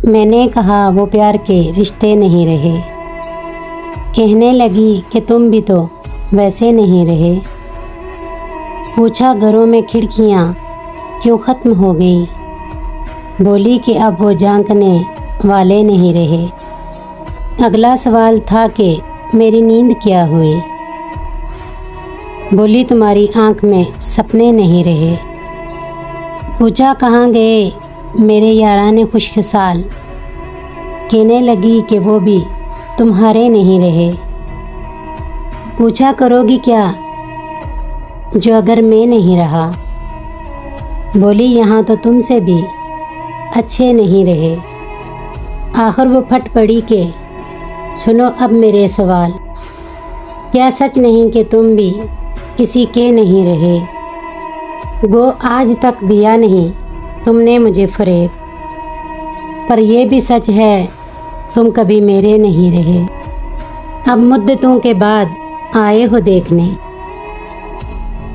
मैंने कहा वो प्यार के रिश्ते नहीं रहे। कहने लगी कि तुम भी तो वैसे नहीं रहे। पूछा घरों में खिड़कियाँ क्यों ख़त्म हो गई। बोली कि अब वो झांकने वाले नहीं रहे। अगला सवाल था कि मेरी नींद क्या हुई। बोली तुम्हारी आँख में सपने नहीं रहे। पूछा कहाँ गए मेरे याराने खुशखसाल। कहने लगी कि वो भी तुम्हारे नहीं रहे। पूछा करोगी क्या जो अगर मैं नहीं रहा। बोली यहाँ तो तुमसे भी अच्छे नहीं रहे। आखिर वो फट पड़ी कि सुनो अब मेरे सवाल। क्या सच नहीं कि तुम भी किसी के नहीं रहे। गो आज तक दिया नहीं तुमने मुझे फरेब। पर यह भी सच है तुम कभी मेरे नहीं रहे। अब मुद्दतों के बाद आए हो देखने।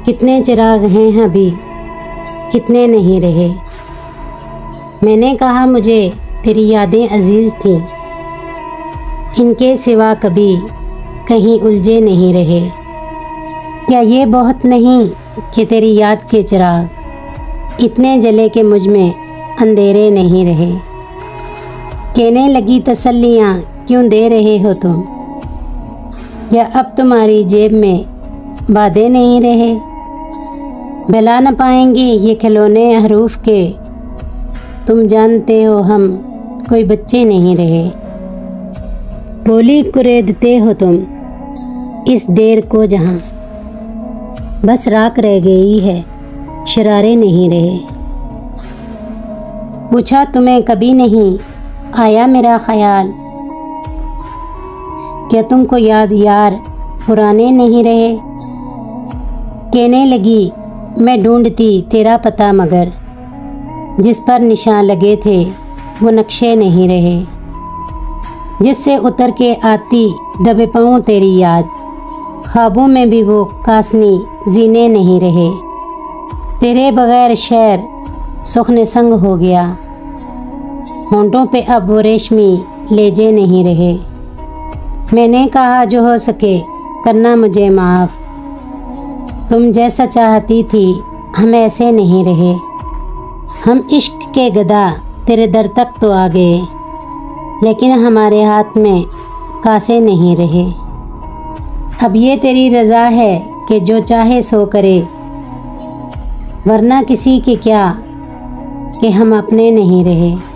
कितने चिराग हैं अभी कितने नहीं रहे। मैंने कहा मुझे तेरी यादें अजीज़ थीं। इनके सिवा कभी कहीं उलझे नहीं रहे। क्या ये बहुत नहीं कि तेरी याद के चिराग इतने जले कि मुझ में अंधेरे नहीं रहे। कहने लगी तसल्लियाँ क्यों दे रहे हो तुम। क्या अब तुम्हारी जेब में वादे नहीं रहे। भला न पाएंगे ये खिलौने हरूफ के। तुम जानते हो हम कोई बच्चे नहीं रहे। बोली कुरेदते हो तुम इस डेर को जहाँ बस राख रह गई है शरारे नहीं रहे। पूछा तुम्हें कभी नहीं आया मेरा ख्याल। क्या तुमको याद यार पुराने नहीं रहे। कहने लगी मैं ढूंढती तेरा पता मगर जिस पर निशान लगे थे वो नक्शे नहीं रहे। जिससे उतर के आती दबे पाऊँ तेरी याद। ख्वाबों में भी वो कासनी जीने नहीं रहे। तेरे बगैर शहर सुखने संग हो गया। होंठों पे अब वो रेशमी लेजे नहीं रहे। मैंने कहा जो हो सके करना मुझे माफ़। तुम जैसा चाहती थी हम ऐसे नहीं रहे। हम इश्क के गदा तेरे दर तक तो आ गए लेकिन हमारे हाथ में कासे नहीं रहे। अब ये तेरी रज़ा है कि जो चाहे सो करे। वरना किसी के क्या कि हम अपने नहीं रहे।